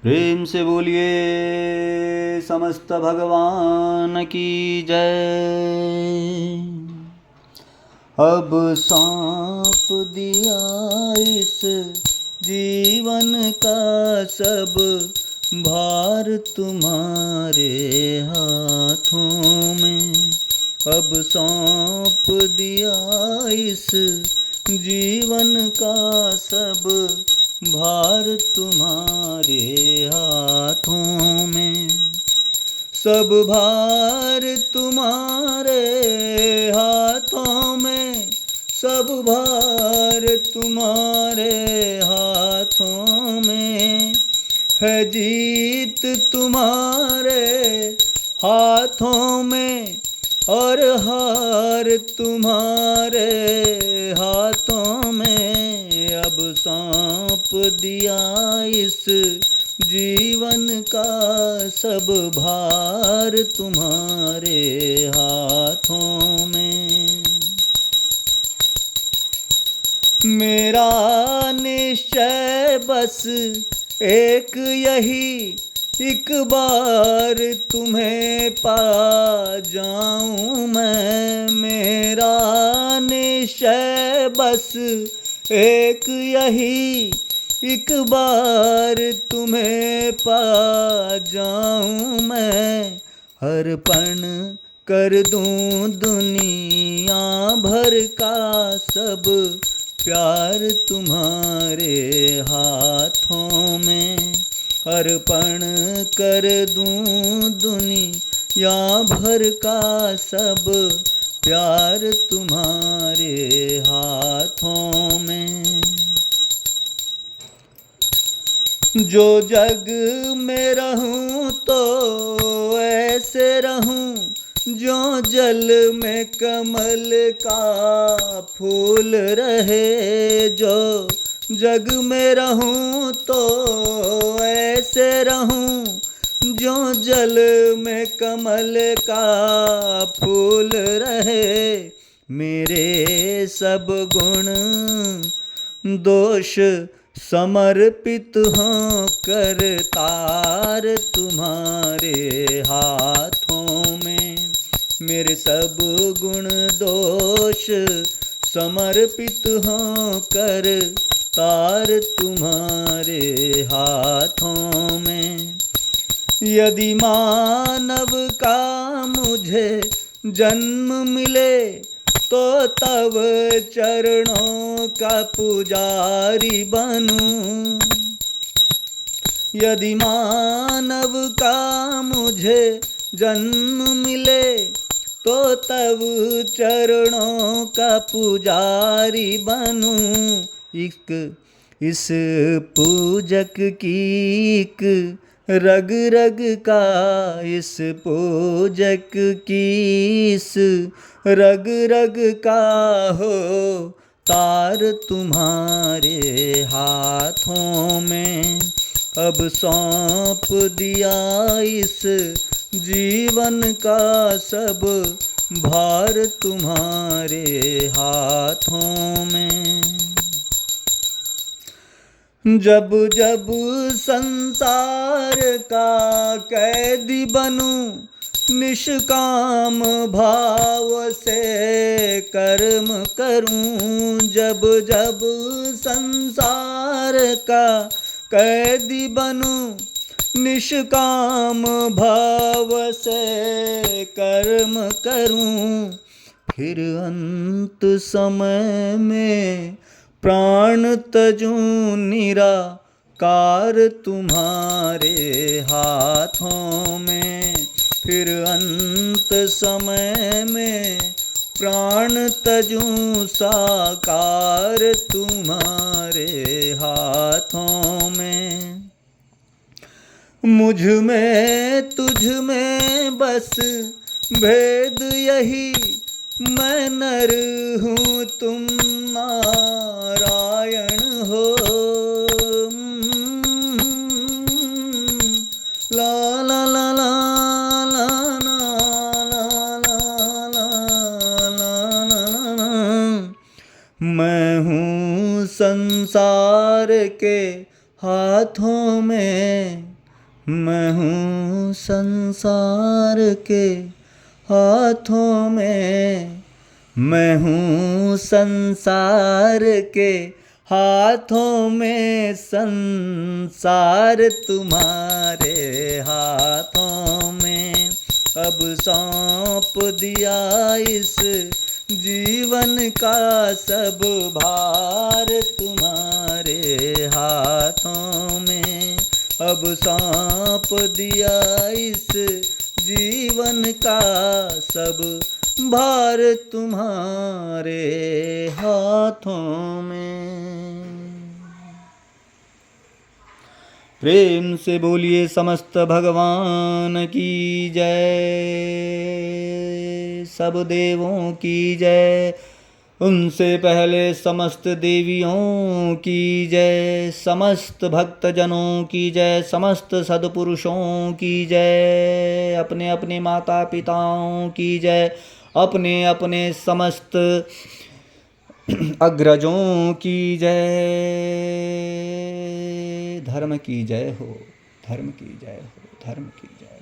प्रेम से बोलिए समस्त भगवान की जय। अब सौंप दिया इस जीवन का सब भार तुम्हारे हाथों में। अब सौंप दिया इस जीवन का सब भार तुम्हारे हाथों में। सब भार तुम्हारे हाथों में, सब भार तुम्हारे हाथों में। है जीत तुम्हारे हाथों में और हार तुम्हारे हाथों में। अब सौंप दिया इस जीवन का सब भार तुम्हारे हाथों में। मेरा निश्चय बस एक यही, एक बार तुम्हें पा जाऊं मैं। मेरा निश्चय बस एक यही, एक बार तुम्हें पा जाऊं मैं। अर्पण कर दूं दुनिया भर का सब प्यार तुम्हारे हाथों में। अर्पण कर दूं दुनिया भर का सब प्यार तुम्हारे हाथों में। जो जग में रहूं तो ऐसे रहूं, जो जल में कमल का फूल रहे। जो जग में रहूं तो ऐसे रहूं, जो जल में कमल का फूल रहे। मेरे सब गुण दोष समर्पित हों करतार तुम्हारे हाथों में। मेरे सब गुण दोष समर्पित हों करतार तुम्हारे हाथों में। यदि मानव का मुझे जन्म मिले तो तब चरणों का पुजारी बनूं। यदि मानव का मुझे जन्म मिले तो तब चरणों का पुजारी बनूं। इस पूजक की एक रग रग का, इस पूजक की इस रग रग का हो तार तुम्हारे हाथों में। अब सौंप दिया इस जीवन का सब भार तुम्हारे हाथों में। जब जब संसार का कैदी बनूं, निष्काम भाव से कर्म करूं। जब जब संसार का कैदी बनूं, निष्काम भाव से कर्म करूं। फिर अंत समय में प्राण तजूं निराकार तुम्हारे हाथों में। फिर अंत समय में प्राण तजूं साकार तुम्हारे हाथों में। मुझ में तुझ में बस भेद यही, मैं नर हूँ तुम नारायण हो। ला ला ला ला ला ला ला ला ला। मैं हूँ संसार के हाथ हाथों में मैं हूँ संसार के, हाथों में मैं हूँ संसार के, हाथों में संसार तुम्हारे हाथों में। अब सौंप दिया इस जीवन का सब भार तुम्हारे हाथों में। अब सौंप दिया इस जीवन का सब भार तुम्हारे हाथों में। प्रेम से बोलिए समस्त भगवान की जय, सब देवों की जय, उनसे पहले समस्त देवियों की जय, समस्त भक्तजनों की जय, समस्त सद्पुरुषों की जय, अपने अपने माता पिताओं की जय, अपने अपने समस्त अग्रजों की जय। धर्म की जय हो, धर्म की जय हो, धर्म की जय हो।